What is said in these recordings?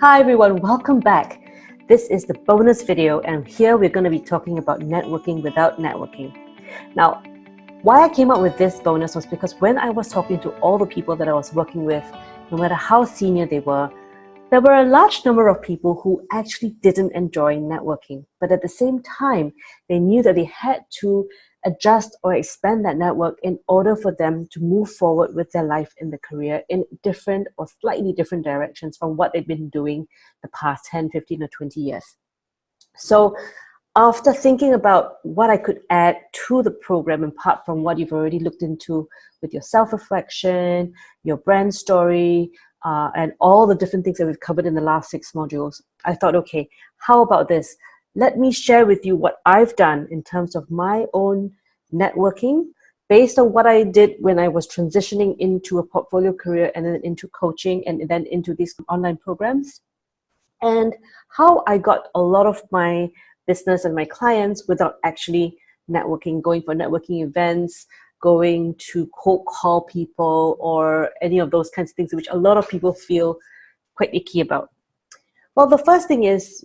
Hi everyone, welcome back. This is the bonus video, and here we're going to be talking about networking without networking. Now, why I came up with this bonus was because when I was talking to all the people that I was working with, no matter how senior they were, there were a large number of people who actually didn't enjoy networking, but at the same time, they knew that they had to adjust or expand that network in order for them to move forward with their life in the career in different or slightly different directions from what they've been doing the past 10, 15, or 20 years. So after thinking about what I could add to the program, apart from what you've already looked into with your self-reflection, your brand story, and all the different things that we've covered in the last 6 modules, I thought, okay, how about this? Let me share with you what I've done in terms of my own networking based on what I did when I was transitioning into a portfolio career and then into coaching and then into these online programs, and how I got a lot of my business and my clients without actually networking, going for networking events, going to cold call people, or any of those kinds of things which a lot of people feel quite icky about. Well, the first thing is,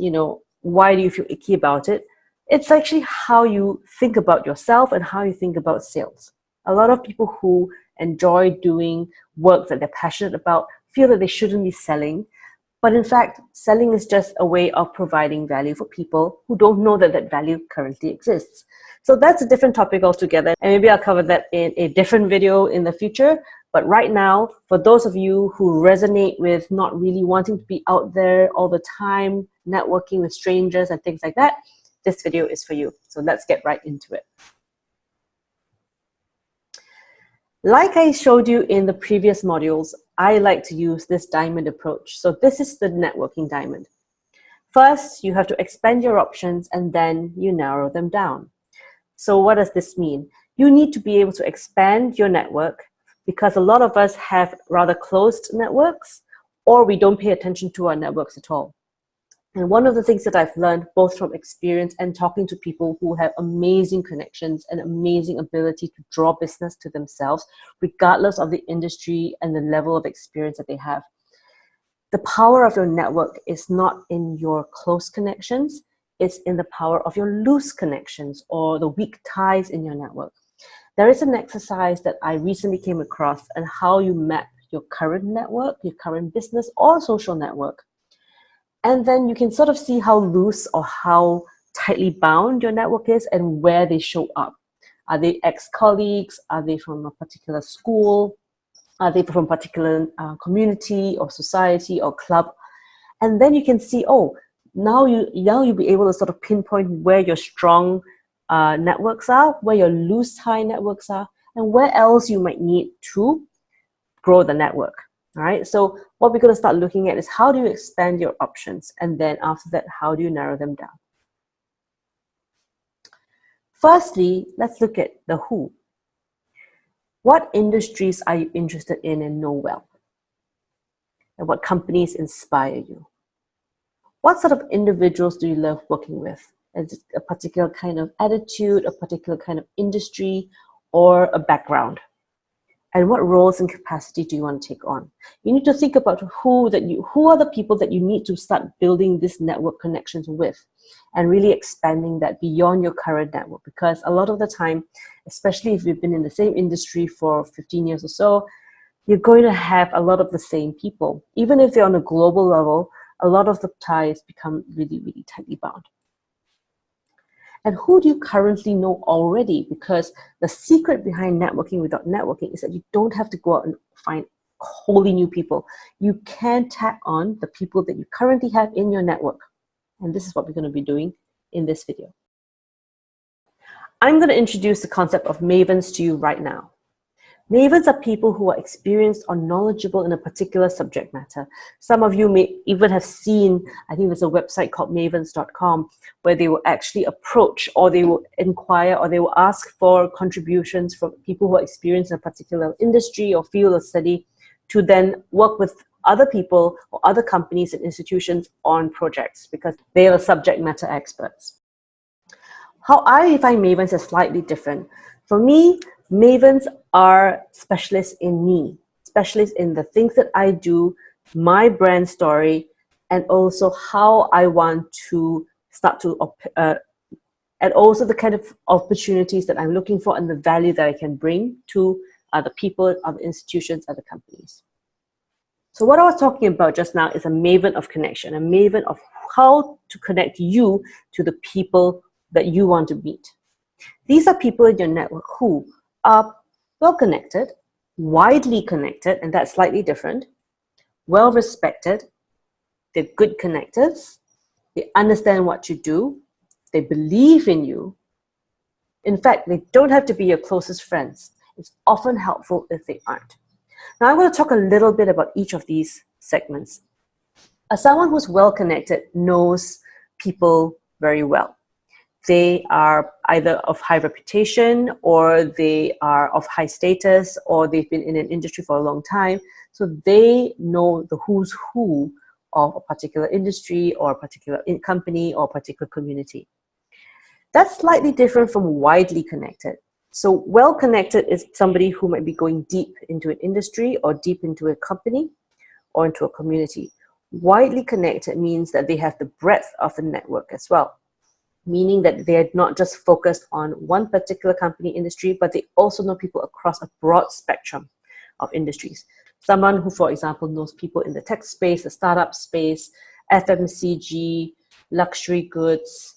why do you feel icky about it? It's actually how you think about yourself and how you think about sales. A lot of people who enjoy doing work that they're passionate about feel that they shouldn't be selling. But in fact, selling is just a way of providing value for people who don't know that that value currently exists. So that's a different topic altogether. And maybe I'll cover that in a different video in the future. But right now, for those of you who resonate with not really wanting to be out there all the time, networking with strangers and things like that, this video is for you. So let's get right into it. Like I showed you in the previous modules, I like to use this diamond approach. So this is the networking diamond. First, you have to expand your options and then you narrow them down. So what does this mean? You need to be able to expand your network because a lot of us have rather closed networks, or we don't pay attention to our networks at all. And one of the things that I've learned both from experience and talking to people who have amazing connections and amazing ability to draw business to themselves, regardless of the industry and the level of experience that they have. The power of your network is not in your close connections, it's in the power of your loose connections or the weak ties in your network. There is an exercise that I recently came across on how you map your current network, your current business or social network. And then you can sort of see how loose or how tightly bound your network is and where they show up. Are they ex-colleagues? Are they from a particular school? Are they from a particular community or society or club? And then you can see, oh, now you'll be able to sort of pinpoint where your strong networks are, where your loose tie networks are, and where else you might need to grow the network. All right, so what we're going to start looking at is how do you expand your options, and then after that, how do you narrow them down? Firstly, let's look at the who. What industries are you interested in and know well? And what companies inspire you? What sort of individuals do you love working with? Is it a particular kind of attitude, a particular kind of industry, or a background? And what roles and capacity do you want to take on? You need to think about who are the people that you need to start building this network connections with and really expanding that beyond your current network. Because a lot of the time, especially if you've been in the same industry for 15 years or so, you're going to have a lot of the same people. Even if they're on a global level, a lot of the ties become really, really tightly bound. And who do you currently know already? Because the secret behind networking without networking is that you don't have to go out and find wholly new people. You can tap on the people that you currently have in your network. And this is what we're going to be doing in this video. I'm going to introduce the concept of mavens to you right now. Mavens are people who are experienced or knowledgeable in a particular subject matter. Some of you may even have seen, I think there's a website called mavens.com where they will actually approach or they will inquire or they will ask for contributions from people who are experienced in a particular industry or field of study to then work with other people or other companies and institutions on projects because they are subject matter experts. How I define mavens is slightly different. For me, mavens are specialists in me, specialists in the things that I do, my brand story, and also how I want to start to, and also the kind of opportunities that I'm looking for and the value that I can bring to other people, other institutions, other companies. So what I was talking about just now is a maven of connection, a maven of how to connect you to the people that you want to meet. These are people in your network who are well connected, widely connected, and that's slightly different, well respected, they're good connectors, they understand what you do, they believe in you. In fact, they don't have to be your closest friends. It's often helpful if they aren't. Now I'm going to talk a little bit about each of these segments. As someone who's well connected knows people very well. They are either of high reputation, or they are of high status, or they've been in an industry for a long time. So they know the who's who of a particular industry or a particular company or a particular community. That's slightly different from widely connected. So well connected is somebody who might be going deep into an industry or deep into a company or into a community. Widely connected means that they have the breadth of the network as well, meaning that they're not just focused on one particular company industry, but they also know people across a broad spectrum of industries. Someone who, for example, knows people in the tech space, the startup space, FMCG, luxury goods,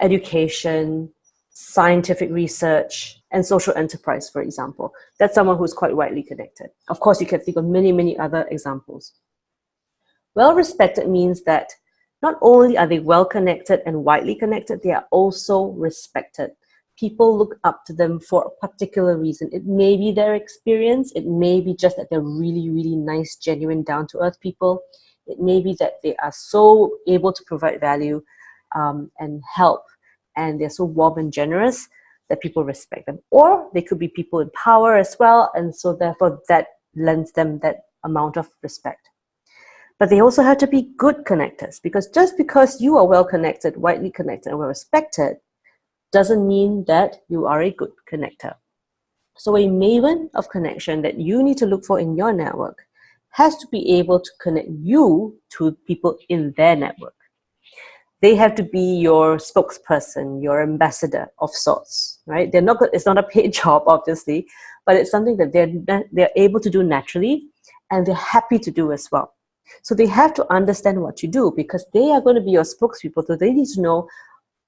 education, scientific research, and social enterprise, for example. That's someone who's quite widely connected. Of course, you can think of many, many other examples. Well respected means that not only are they well connected and widely connected, they are also respected. People look up to them for a particular reason. It may be their experience. It may be just that they're really, really nice, genuine, down-to-earth people. It may be that they are so able to provide value and help, and they're so warm and generous that people respect them. Or they could be people in power as well, and so therefore that lends them that amount of respect. But they also have to be good connectors, because just because you are well connected, widely connected, and well respected, doesn't mean that you are a good connector. So a maven of connection that you need to look for in your network has to be able to connect you to people in their network. They have to be your spokesperson, your ambassador of sorts, right? They're not. It's not a paid job, obviously, but it's something that they're able to do naturally, and they're happy to do as well. So they have to understand what you do, because they are going to be your spokespeople. So they need to know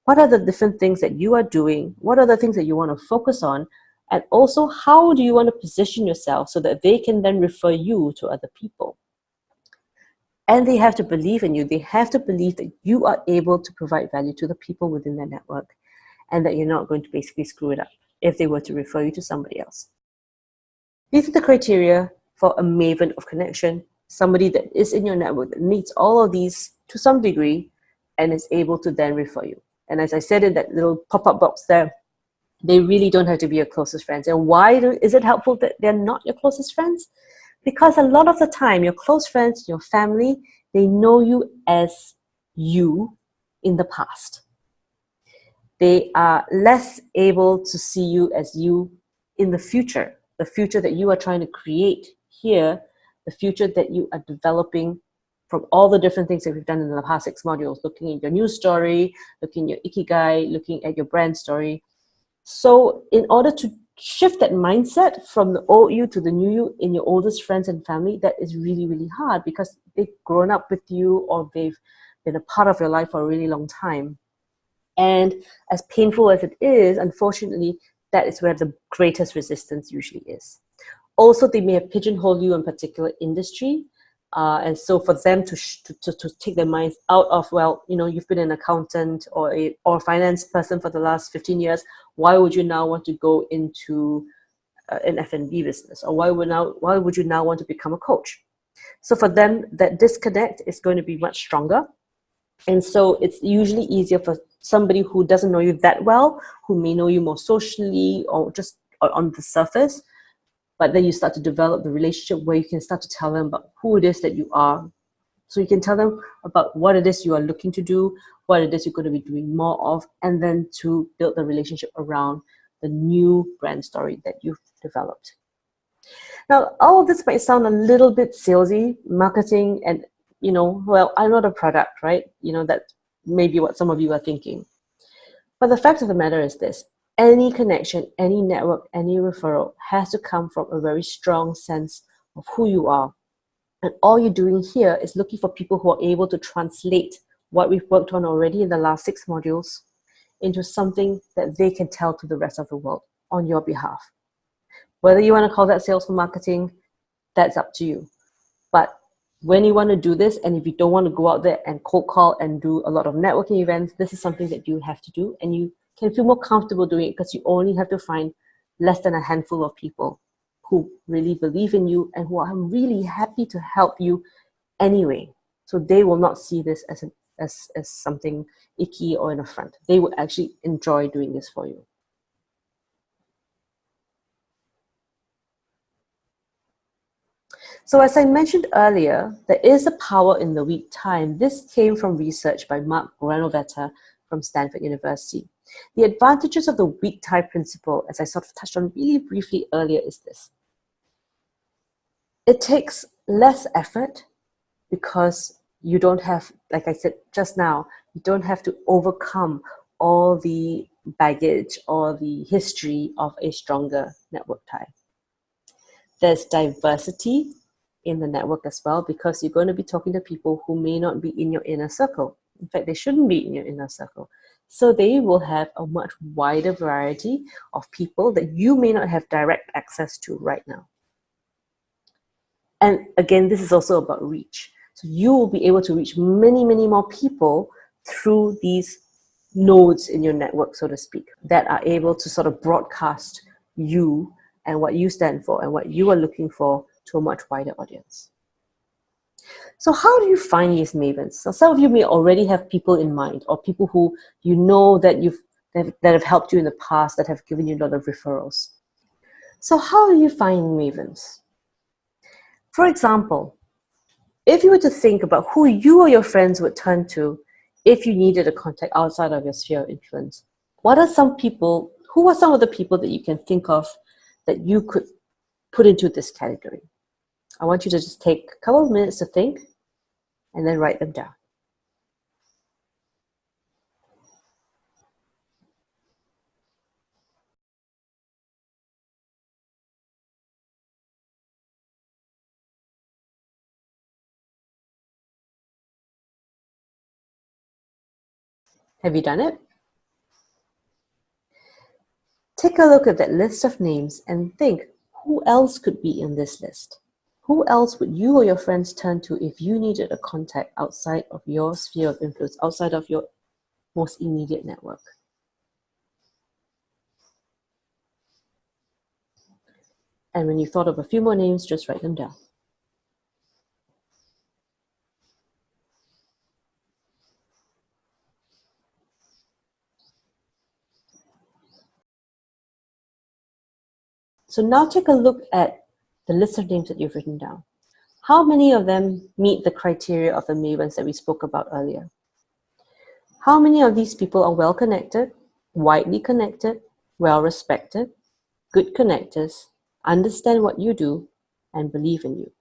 what are the different things that you are doing, what are the things that you want to focus on, and also how do you want to position yourself so that they can then refer you to other people. And they have to believe in you. They have to believe that you are able to provide value to the people within their network, and that you're not going to basically screw it up if they were to refer you to somebody else. These are the criteria for a maven of connection, somebody that is in your network that meets all of these to some degree and is able to then refer you. And as I said in that little pop-up box there, they really don't have to be your closest friends. And why is it helpful that they're not your closest friends? Because a lot of the time, your close friends, your family, they know you as you in the past. They are less able to see you as you in the future that you are trying to create here, the future that you are developing from all the different things that we've done in the past 6 modules, looking at your news story, looking at your ikigai, looking at your brand story. So in order to shift that mindset from the old you to the new you in your oldest friends and family, that is really, really hard, because they've grown up with you or they've been a part of your life for a really long time. And as painful as it is, unfortunately, that is where the greatest resistance usually is. Also, they may have pigeonholed you in a particular industry. And so for them to take their minds out of, well, you know, you've been an accountant or a finance person for the last 15 years, why would you now want to go into an F&B business? Or why would you now want to become a coach? So for them, that disconnect is going to be much stronger. And so it's usually easier for somebody who doesn't know you that well, who may know you more socially or just on the surface, but then you start to develop the relationship where you can start to tell them about who it is that you are. So you can tell them about what it is you are looking to do, what it is you're going to be doing more of, and then to build the relationship around the new brand story that you've developed. Now, all of this might sound a little bit salesy, marketing, and well, I'm not a product, right? That may be what some of you are thinking. But the fact of the matter is this: any connection, any network, any referral has to come from a very strong sense of who you are. And all you're doing here is looking for people who are able to translate what we've worked on already in the last 6 modules into something that they can tell to the rest of the world on your behalf. Whether you want to call that sales or marketing, that's up to you. But when you want to do this, and if you don't want to go out there and cold call and do a lot of networking events, this is something that you have to do, and you can feel more comfortable doing it because you only have to find less than a handful of people who really believe in you and who are really happy to help you anyway. So they will not see this as something icky or an affront. They will actually enjoy doing this for you. So as I mentioned earlier, there is a power in the weak time. This came from research by Mark Granoveta from Stanford University. The advantages of the weak tie principle, as I sort of touched on really briefly earlier, is this. It takes less effort because you don't have, like I said just now, you don't have to overcome all the baggage or the history of a stronger network tie. There's diversity in the network as well, because you're going to be talking to people who may not be in your inner circle. In fact, they shouldn't be in your inner circle. So they will have a much wider variety of people that you may not have direct access to right now. And again, this is also about reach. So you will be able to reach many, many more people through these nodes in your network, so to speak, that are able to sort of broadcast you and what you stand for and what you are looking for to a much wider audience. So how do you find these mavens? So some of you may already have people in mind, or people who you know that that have helped you in the past, that have given you a lot of referrals. So how do you find mavens? For example, if you were to think about who you or your friends would turn to if you needed a contact outside of your sphere of influence, who are some of the people that you can think of that you could put into this category? I want you to just take a couple of minutes to think and then write them down. Have you done it? Take a look at that list of names and think, who else could be in this list? Who else would you or your friends turn to if you needed a contact outside of your sphere of influence, outside of your most immediate network? And when you've thought of a few more names, just write them down. So now take a look at the list of names that you've written down. How many of them meet the criteria of the mavens that we spoke about earlier? How many of these people are well connected, widely connected, well respected, good connectors, understand what you do, and believe in you?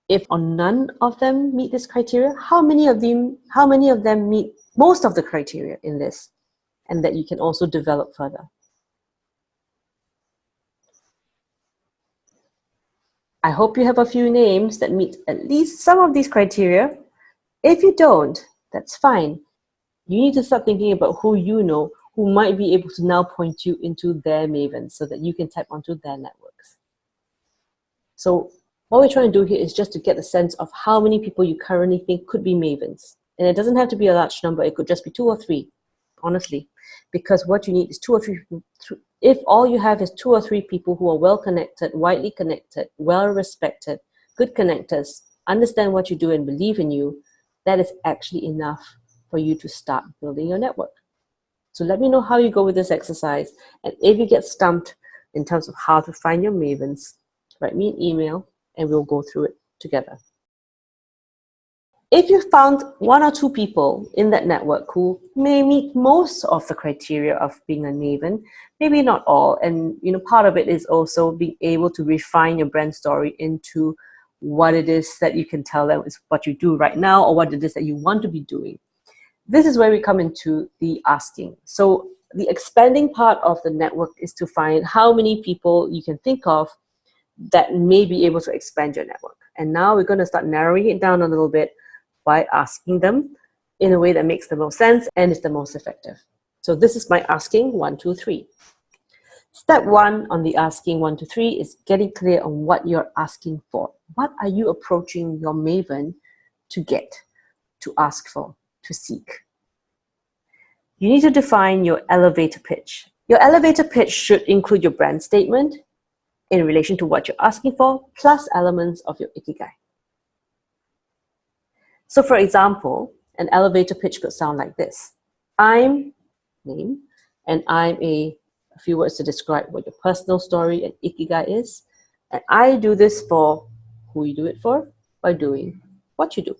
If or none of them meet this criteria, how many of them meet most of the criteria in this, and that you can also develop further? I hope you have a few names that meet at least some of these criteria. If you don't, that's fine. You need to start thinking about who you know who might be able to now point you into their mavens so that you can tap onto their networks. So what we're trying to do here is just to get a sense of how many people you currently think could be mavens. And it doesn't have to be a large number. It could just be 2 or 3, honestly, because what you need is 2 or 3. If all you have is 2 or 3 people who are well connected, widely connected, well respected, good connectors, understand what you do and believe in you, that is actually enough for you to start building your network. So let me know how you go with this exercise. And if you get stumped in terms of how to find your mavens, write me an email and we'll go through it together. If you found 1 or 2 people in that network who may meet most of the criteria of being a maven, maybe not all, and part of it is also being able to refine your brand story into what it is that you can tell them is what you do right now, or what it is that you want to be doing. This is where we come into the asking. So the expanding part of the network is to find how many people you can think of that may be able to expand your network. And now we're going to start narrowing it down a little bit by asking them in a way that makes the most sense and is the most effective. So this is my asking 1, 2, 3. Step 1 on the asking 1, 2, 3 is getting clear on what you're asking for. What are you approaching your Maven to get, to ask for, to seek? You need to define your elevator pitch. Your elevator pitch should include your brand statement in relation to what you're asking for, plus elements of your Ikigai. So for example, an elevator pitch could sound like this. I'm name, and I'm a few words to describe what your personal story and Ikigai is. And I do this for who you do it for by doing what you do.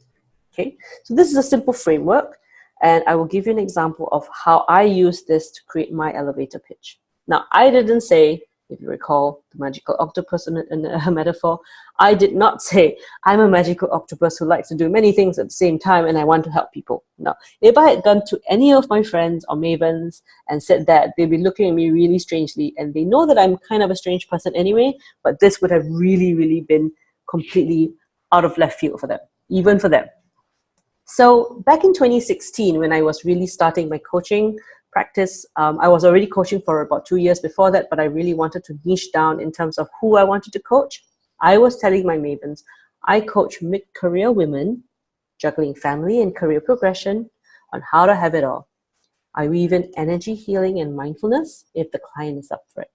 Okay, so this is a simple framework, and I will give you an example of how I use this to create my elevator pitch. Now, I didn't say, if you recall the magical octopus in a metaphor, I did not say, I'm a magical octopus who likes to do many things at the same time and I want to help people. No, if I had gone to any of my friends or mavens and said that, they'd be looking at me really strangely, and they know that I'm kind of a strange person anyway, but this would have really, really been completely out of left field for them, even for them. So back in 2016, when I was really starting my coaching practice, I was already coaching for about 2 years before that, but I really wanted to niche down in terms of who I wanted to coach. I was telling my mavens, I coach mid-career women juggling family and career progression on how to have it all. I weave in energy healing and mindfulness if the client is up for it.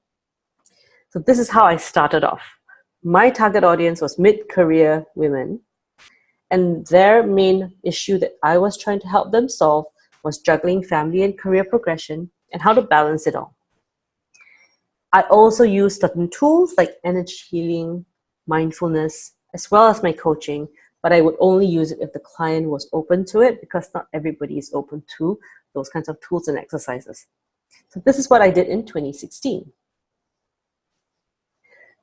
So this is how I started off. My target audience was mid-career women, and their main issue that I was trying to help them solve was juggling family and career progression and how to balance it all. I also use certain tools like energy healing, mindfulness, as well as my coaching, but I would only use it if the client was open to it, because not everybody is open to those kinds of tools and exercises. So this is what I did in 2016.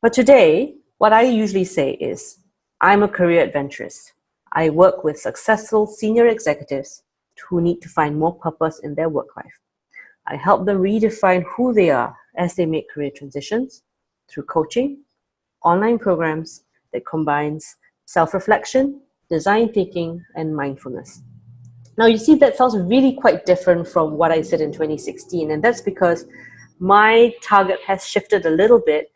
But today, what I usually say is, I'm a career adventurist. I work with successful senior executives who need to find more purpose in their work life. I help them redefine who they are as they make career transitions through coaching, online programs that combines self-reflection, design thinking, and mindfulness. Now you see, that sounds really quite different from what I said in 2016, and that's because my target has shifted a little bit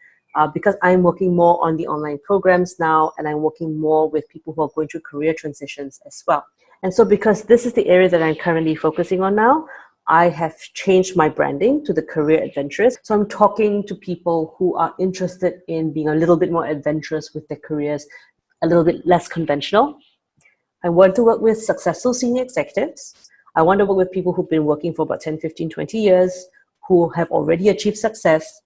because I'm working more on the online programs now, and I'm working more with people who are going through career transitions as well. And so because this is the area that I'm currently focusing on now, I have changed my branding to the career adventurous. So I'm talking to people who are interested in being a little bit more adventurous with their careers, a little bit less conventional. I want to work with successful senior executives. I want to work with people who've been working for about 10, 15, 20 years, who have already achieved success.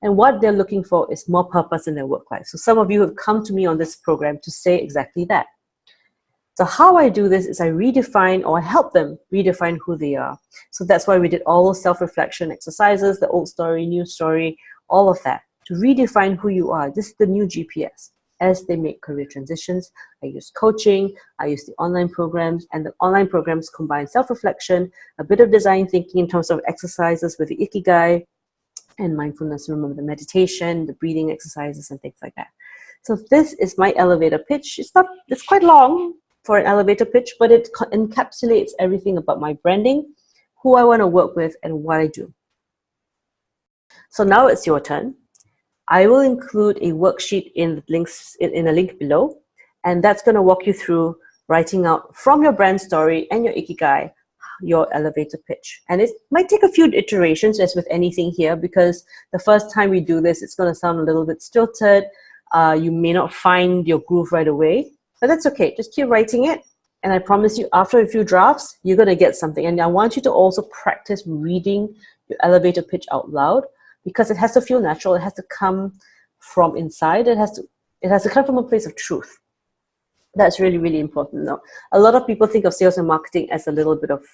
And what they're looking for is more purpose in their work life. So some of you have come to me on this program to say exactly that. So how I do this is I redefine, or I help them redefine who they are. So that's why we did all those self-reflection exercises, the old story, new story, all of that, to redefine who you are. This is the new GPS. As they make career transitions, I use coaching, I use the online programs, and the online programs combine self-reflection, a bit of design thinking in terms of exercises with the Ikigai, and mindfulness, remember the meditation, the breathing exercises, and things like that. So this is my elevator pitch. It's quite long for an elevator pitch, but it encapsulates everything about my branding, who I want to work with, and what I do. So now it's your turn. I will include a worksheet in a link below, and that's going to walk you through writing out from your brand story and your Ikigai, your elevator pitch. And it might take a few iterations, as with anything here, because the first time we do this, it's going to sound a little bit stilted. You may not find your groove right away, but that's okay. Just keep writing it. And I promise you, after a few drafts, you're going to get something. And I want you to also practice reading your elevator pitch out loud, because it has to feel natural. It has to come from inside. It has to come from a place of truth. That's really, really important. Now, a lot of people think of sales and marketing as a little bit of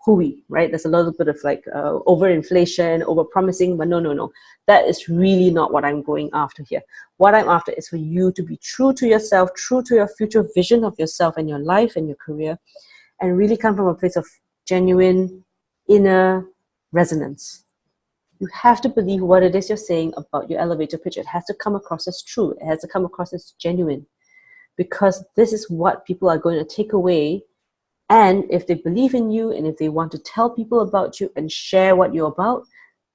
hooey, right? There's a little bit of like overinflation, over promising, but no. That is really not what I'm going after here. What I'm after is for you to be true to yourself, true to your future vision of yourself and your life and your career, and really come from a place of genuine inner resonance. You have to believe what it is you're saying about your elevator pitch. It has to come across as true. It has to come across as genuine, because this is what people are going to take away. And if they believe in you and if they want to tell people about you and share what you're about,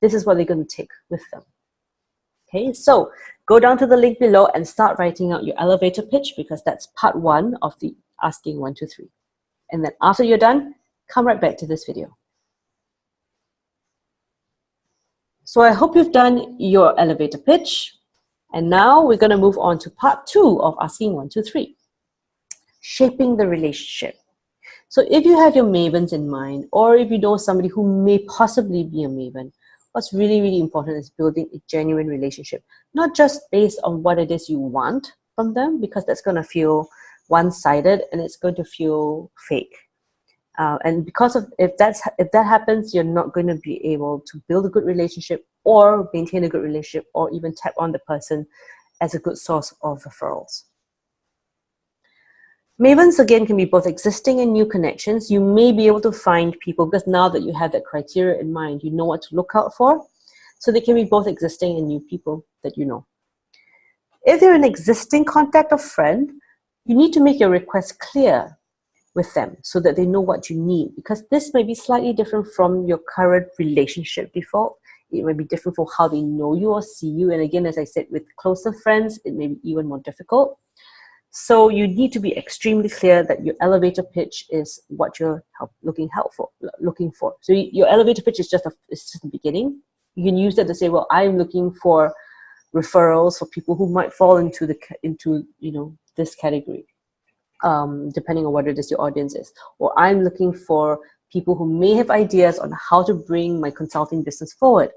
this is what they're going to take with them. Okay, so go down to the link below and start writing out your elevator pitch, because that's part 1 of the asking 1, 2, 3. And then after you're done, come right back to this video. So I hope you've done your elevator pitch. And now we're going to move on to part 2 of asking 1, 2, 3. Shaping the relationship. So if you have your mavens in mind, or if you know somebody who may possibly be a maven, what's really, really important is building a genuine relationship, not just based on what it is you want from them, because that's going to feel one-sided and it's going to feel fake. And because of if that happens, you're not going to be able to build a good relationship or maintain a good relationship or even tap on the person as a good source of referrals. Mavens, again, can be both existing and new connections. You may be able to find people, because now that you have that criteria in mind, you know what to look out for. So they can be both existing and new people that you know. If they're an existing contact or friend, you need to make your request clear with them so that they know what you need, because this may be slightly different from your current relationship default. It might be different for how they know you or see you. And again, as I said, with closer friends, it may be even more difficult. So you need to be extremely clear that your elevator pitch is what you're looking for. So your elevator pitch is just the beginning. You can use that to say, well, I'm looking for referrals for people who might fall into this category, depending on what it is your audience is. Or I'm looking for people who may have ideas on how to bring my consulting business forward.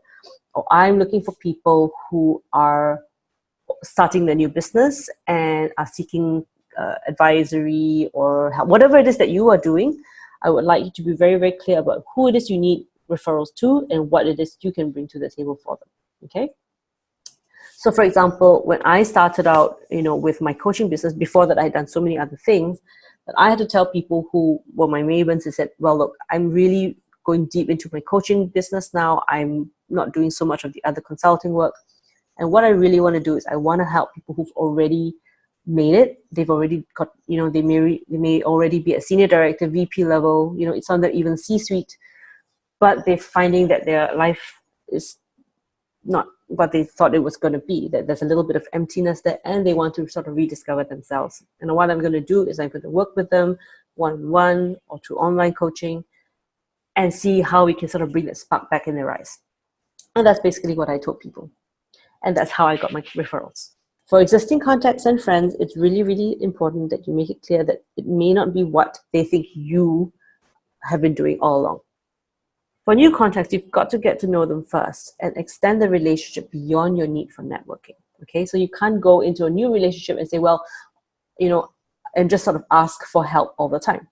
Or I'm looking for people who are starting their new business and are seeking advisory or whatever it is that you are doing. I would like you to be very, very clear about who it is you need referrals to and what it is you can bring to the table for them. Okay. So for example, when I started out, with my coaching business, before that I had done so many other things, that I had to tell people who were my mavens and said, well, look, I'm really going deep into my coaching business now. I'm not doing so much of the other consulting work. And what I really want to do is I want to help people who've already made it. They've already got, they may already be a senior director, VP level, it's on the even C-suite, but they're finding that their life is not what they thought it was going to be, that there's a little bit of emptiness there, and they want to sort of rediscover themselves. And what I'm going to do is I'm going to work with them one-on-one or through online coaching and see how we can sort of bring that spark back in their eyes. And that's basically what I told people. And that's how I got my referrals. For existing contacts and friends, it's really, really important that you make it clear that it may not be what they think you have been doing all along. For new contacts, you've got to get to know them first and extend the relationship beyond your need for networking. Okay, so you can't go into a new relationship and say, well, and just sort of ask for help all the time.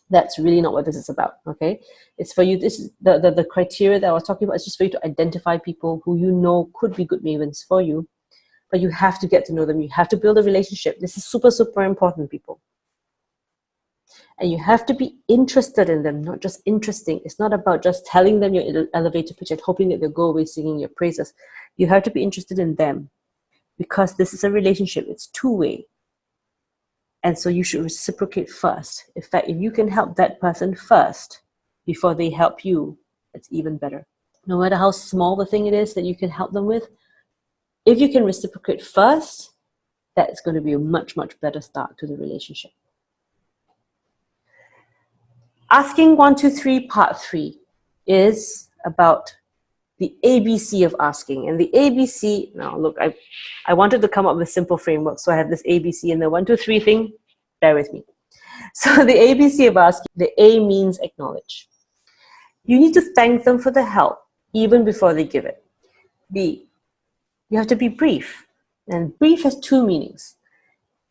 That's really not what this is about. Okay, it's for you. This is the criteria that I was talking about. It's just for you to identify people who could be good mavens for you, but you have to get to know them. You have to build a relationship. This is super, super important, people. And you have to be interested in them, not just interesting. It's not about just telling them your elevator pitch and hoping that they'll go away singing your praises. You have to be interested in them, because this is a relationship. It's two-way. And so you should reciprocate first. In fact, if you can help that person first before they help you, it's even better. No matter how small the thing it is that you can help them with, if you can reciprocate first, that's going to be a much, much better start to the relationship. Asking 1, 2, 3, part 3 is about the ABC of asking. And the ABC, now look, I wanted to come up with a simple framework, so I have this ABC and the 1, 2, 3 thing. Bear with me. So the ABC of asking, the A means acknowledge. You need to thank them for the help even before they give it. B, you have to be brief. And brief has 2 meanings.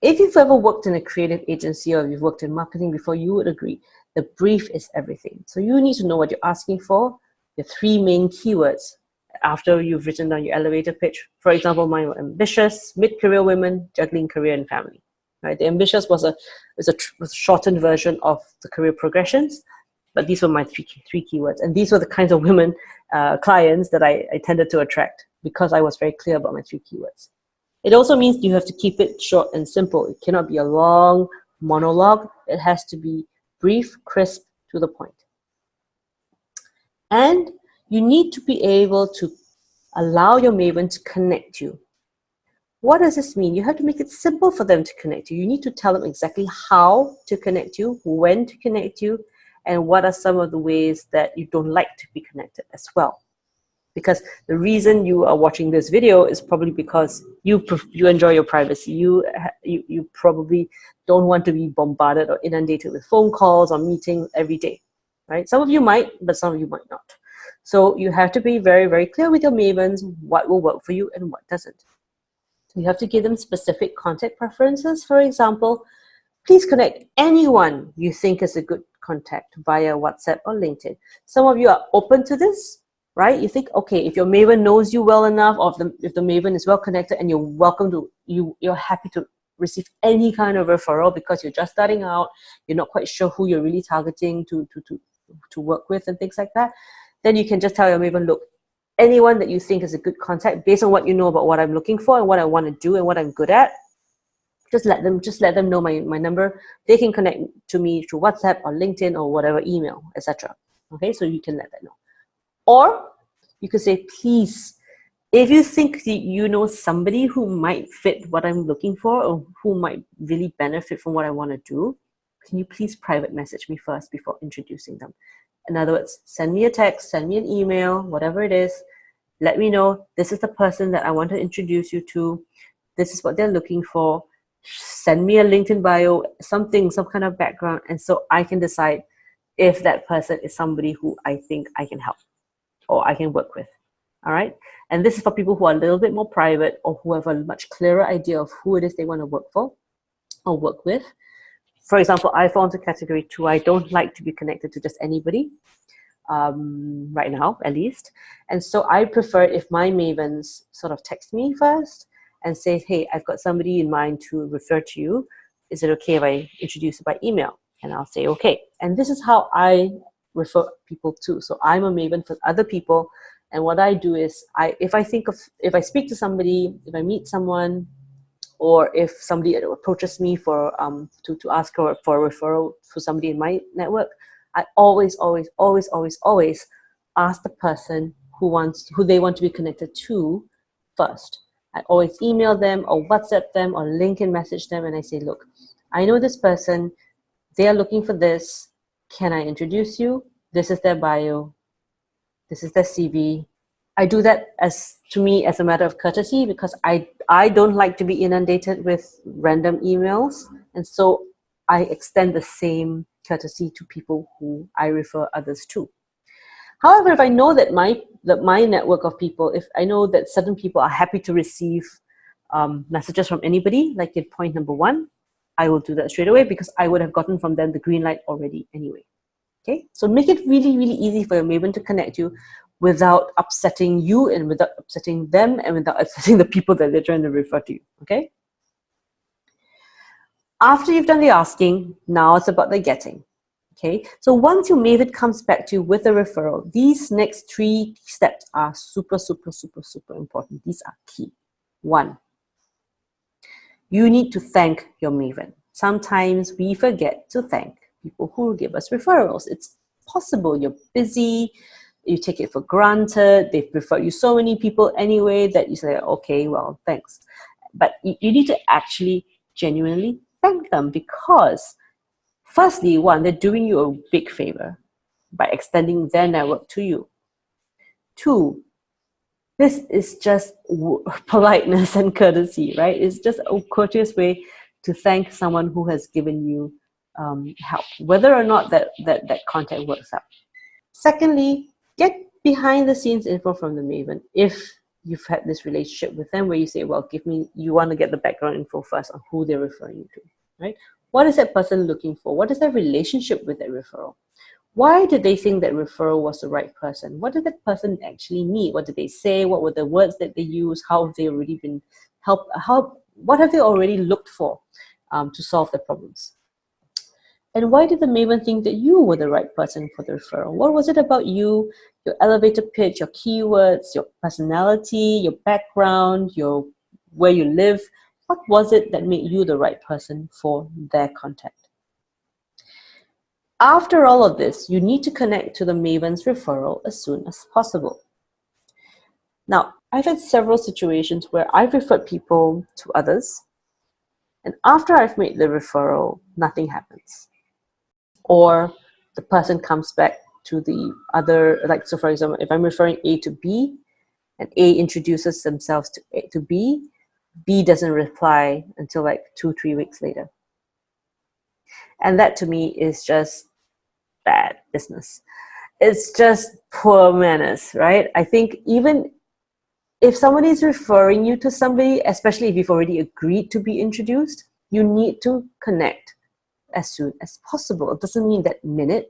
If you've ever worked in a creative agency or you've worked in marketing before, you would agree The brief is everything. So you need to know what you're asking for, your 3 main keywords after you've written down your elevator pitch. For example, mine were ambitious, mid-career women, juggling career and family. Right? The ambitious was a shortened version of the career progressions, but these were my three keywords. And these were the kinds of women clients that I tended to attract because I was very clear about my 3 keywords. It also means you have to keep it short and simple. It cannot be a long monologue. It has to be brief, crisp, to the point. And you need to be able to allow your Maven to connect you. What does this mean? You have to make it simple for them to connect you. You need to tell them exactly how to connect you, when to connect you, and what are some of the ways that you don't like to be connected as well. Because the reason you are watching this video is probably because you enjoy your privacy. You probably don't want to be bombarded or inundated with phone calls or meetings every day, right? Some of you might, but some of you might not. So you have to be very, very clear with your Mavens what will work for you and what doesn't. You have to give them specific contact preferences. For example, please connect anyone you think is a good contact via WhatsApp or LinkedIn. Some of you are open to this, right? You think, okay, if your Maven knows you well enough, or if the Maven is well connected and you're welcome to, you're happy to receive any kind of referral because you're just starting out, you're not quite sure who you're really targeting to work with and things like that, then you can just tell your Maven, look, anyone that you think is a good contact based on what you know about what I'm looking for and what I want to do and what I'm good at, just let them know my number. They can connect to me through WhatsApp or LinkedIn or whatever, email, etc. Okay, so you can let that know. Or you could say, please, if you think you know somebody who might fit what I'm looking for or who might really benefit from what I want to do, can you please private message me first before introducing them? In other words, send me a text, send me an email, whatever it is. Let me know this is the person that I want to introduce you to. This is what they're looking for. Send me a LinkedIn bio, some kind of background, and so I can decide if that person is somebody who I think I can help or I can work with. All right? And this is for people who are a little bit more private or who have a much clearer idea of who it is they want to work for or work with. For example, I fall into category 2. I don't like to be connected to just anybody. Right now, at least. And so I prefer if my Mavens sort of text me first and say, hey, I've got somebody in mind to refer to you. Is it okay if I introduce you by email? And I'll say, okay. And this is how I refer people too. So I'm a Maven for other people. And what I do is, if I speak to somebody, if I meet someone, or if somebody approaches me for to ask for a referral for somebody in my network, I always ask the person who they want to be connected to first. I always email them or WhatsApp them or LinkedIn message them, and I say, look, I know this person, they are looking for this. Can I introduce you? This is their bio. This is their CV. I do that as a matter of courtesy because I don't like to be inundated with random emails, and so I extend the same courtesy to people who I refer others to. However, if I know that my network of people, if I know that certain people are happy to receive messages from anybody, like in point number 1, I will do that straight away because I would have gotten from them the green light already anyway. Okay, so make it really, really easy for your Maven to connect you without upsetting you and without upsetting them and without upsetting the people that they're trying to refer to you. Okay. After you've done the asking, now it's about the getting. Okay, so once your Maven comes back to you with a referral, these next 3 steps are super, super, super, super important. These are key. 1, you need to thank your Maven. Sometimes we forget to thank people who give us referrals. It's possible you're busy, you take it for granted, they've referred you so many people anyway that you say, okay, well, thanks. But you need to actually genuinely thank them because firstly, 1, they're doing you a big favor by extending their network to you. 2, this is just politeness and courtesy, right? It's just a courteous way to thank someone who has given you help, whether or not that contact works out. Secondly, get behind the scenes info from the Maven if you've had this relationship with them where you say, well, you want to get the background info first on who they're referring you to, right? What is that person looking for? What is their relationship with that referral? Why did they think that referral was the right person? What did that person actually need? What did they say? What were the words that they used? How have they already been helped? What have they already looked for to solve their problems? And why did the Maven think that you were the right person for the referral? What was it about you, your elevator pitch, your keywords, your personality, your background, where you live? What was it that made you the right person for their contact? After all of this, you need to connect to the Maven's referral as soon as possible. Now, I've had several situations where I've referred people to others, and after I've made the referral, nothing happens. Or the person comes back to the other, like, so for example, if I'm referring A to B, and A introduces themselves to B, B doesn't reply until like 2-3 weeks later. And that to me is just bad business. It's just poor manners, right? I think even if somebody is referring you to somebody, especially if you've already agreed to be introduced, you need to connect as soon as possible. It doesn't mean that minute,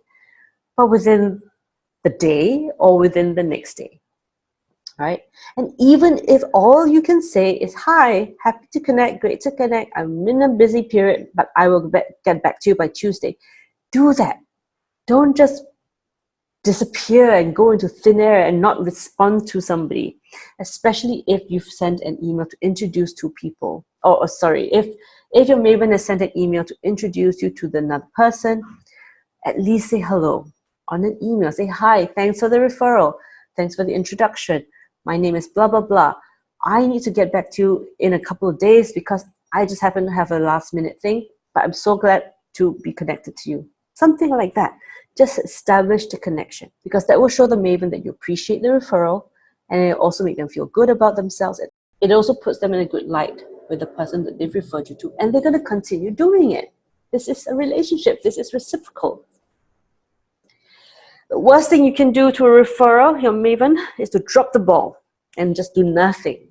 but within the day or within the next day, right? And even if all you can say is, hi, happy to connect, great to connect, I'm in a busy period, but I will get back to you by Tuesday. Do that. Don't just disappear and go into thin air and not respond to somebody, especially if you've sent an email to introduce two people. Or sorry, if your Maven has sent an email to introduce you to another person, at least say hello on an email. Say, hi, thanks for the referral. Thanks for the introduction. My name is blah, blah, blah. I need to get back to you in a couple of days because I just happen to have a last minute thing, but I'm so glad to be connected to you. Something like that. Just establish the connection, because that will show the Maven that you appreciate the referral, and it will also make them feel good about themselves. It also puts them in a good light with the person that they've referred you to, and they're going to continue doing it. This is a relationship. This is reciprocal. The worst thing you can do to a referral, your Maven, is to drop the ball and just do nothing.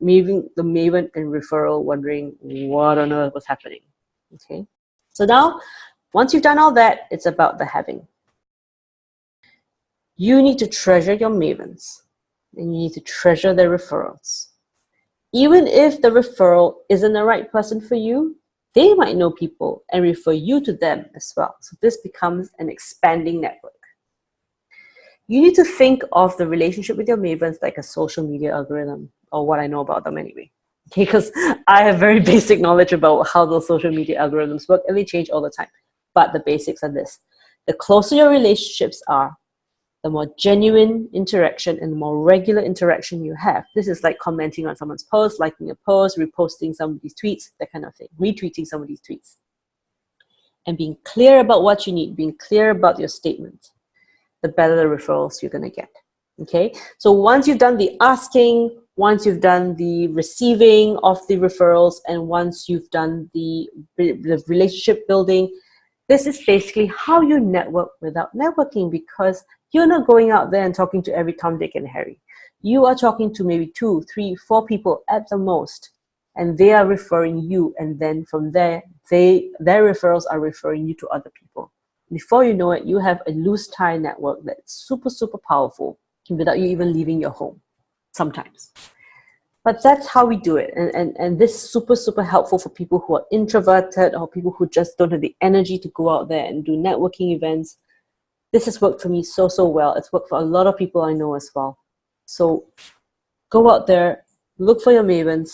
Leaving the Maven and referral wondering what on earth was happening. Okay, so now, once you've done all that, it's about the having. You need to treasure your Mavens, and you need to treasure their referrals. Even if the referral isn't the right person for you, they might know people and refer you to them as well. So this becomes an expanding network. You need to think of the relationship with your Mavens like a social media algorithm, or what I know about them anyway. Okay, because I have very basic knowledge about how those social media algorithms work, and they change all the time. But the basics are this. The closer your relationships are, the more genuine interaction and the more regular interaction you have. This is like commenting on someone's post, liking a post, reposting somebody's tweets, that kind of thing, retweeting somebody's tweets. And being clear about what you need, being clear about your statement, the better the referrals you're going to get. Okay, so once you've done the asking, once you've done the receiving of the referrals, and once you've done the relationship building, this is basically how you network without networking, because you're not going out there and talking to every Tom, Dick, and Harry. You are talking to maybe 2, 3, 4 people at the most, and they are referring you, and then from there, their referrals are referring you to other people. Before you know it, you have a loose tie network that's super, super powerful without you even leaving your home sometimes. But that's how we do it. And this is super, super helpful for people who are introverted or people who just don't have the energy to go out there and do networking events. This has worked for me so, so well. It's worked for a lot of people I know as well. So go out there, look for your Mavens,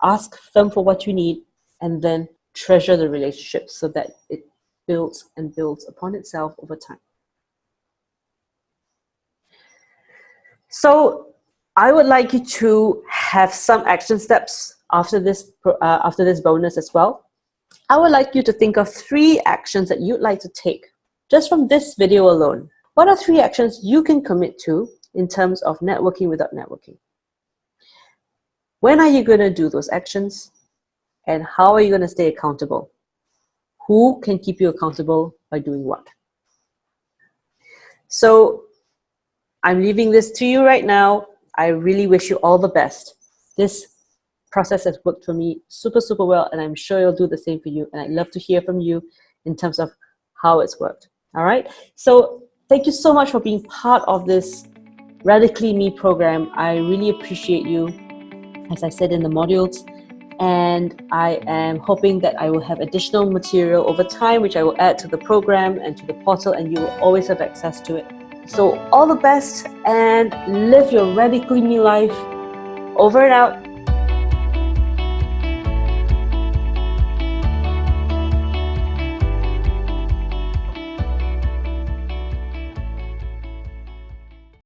ask them for what you need, and then treasure the relationship so that it builds and builds upon itself over time. So I would like you to have some action steps after this bonus as well. I would like you to think of 3 actions that you'd like to take just from this video alone. What are 3 actions you can commit to in terms of networking without networking? When are you going to do those actions? And how are you going to stay accountable? Who can keep you accountable by doing what? So I'm leaving this to you right now. I really wish you all the best. This process has worked for me super, super well, and I'm sure it'll do the same for you. And I'd love to hear from you in terms of how it's worked. All right. So thank you so much for being part of this Radically Me program. I really appreciate you, as I said in the modules. And I am hoping that I will have additional material over time, which I will add to the program and to the portal, and you will always have access to it. So all the best, and live your Radically Me life. Over and out.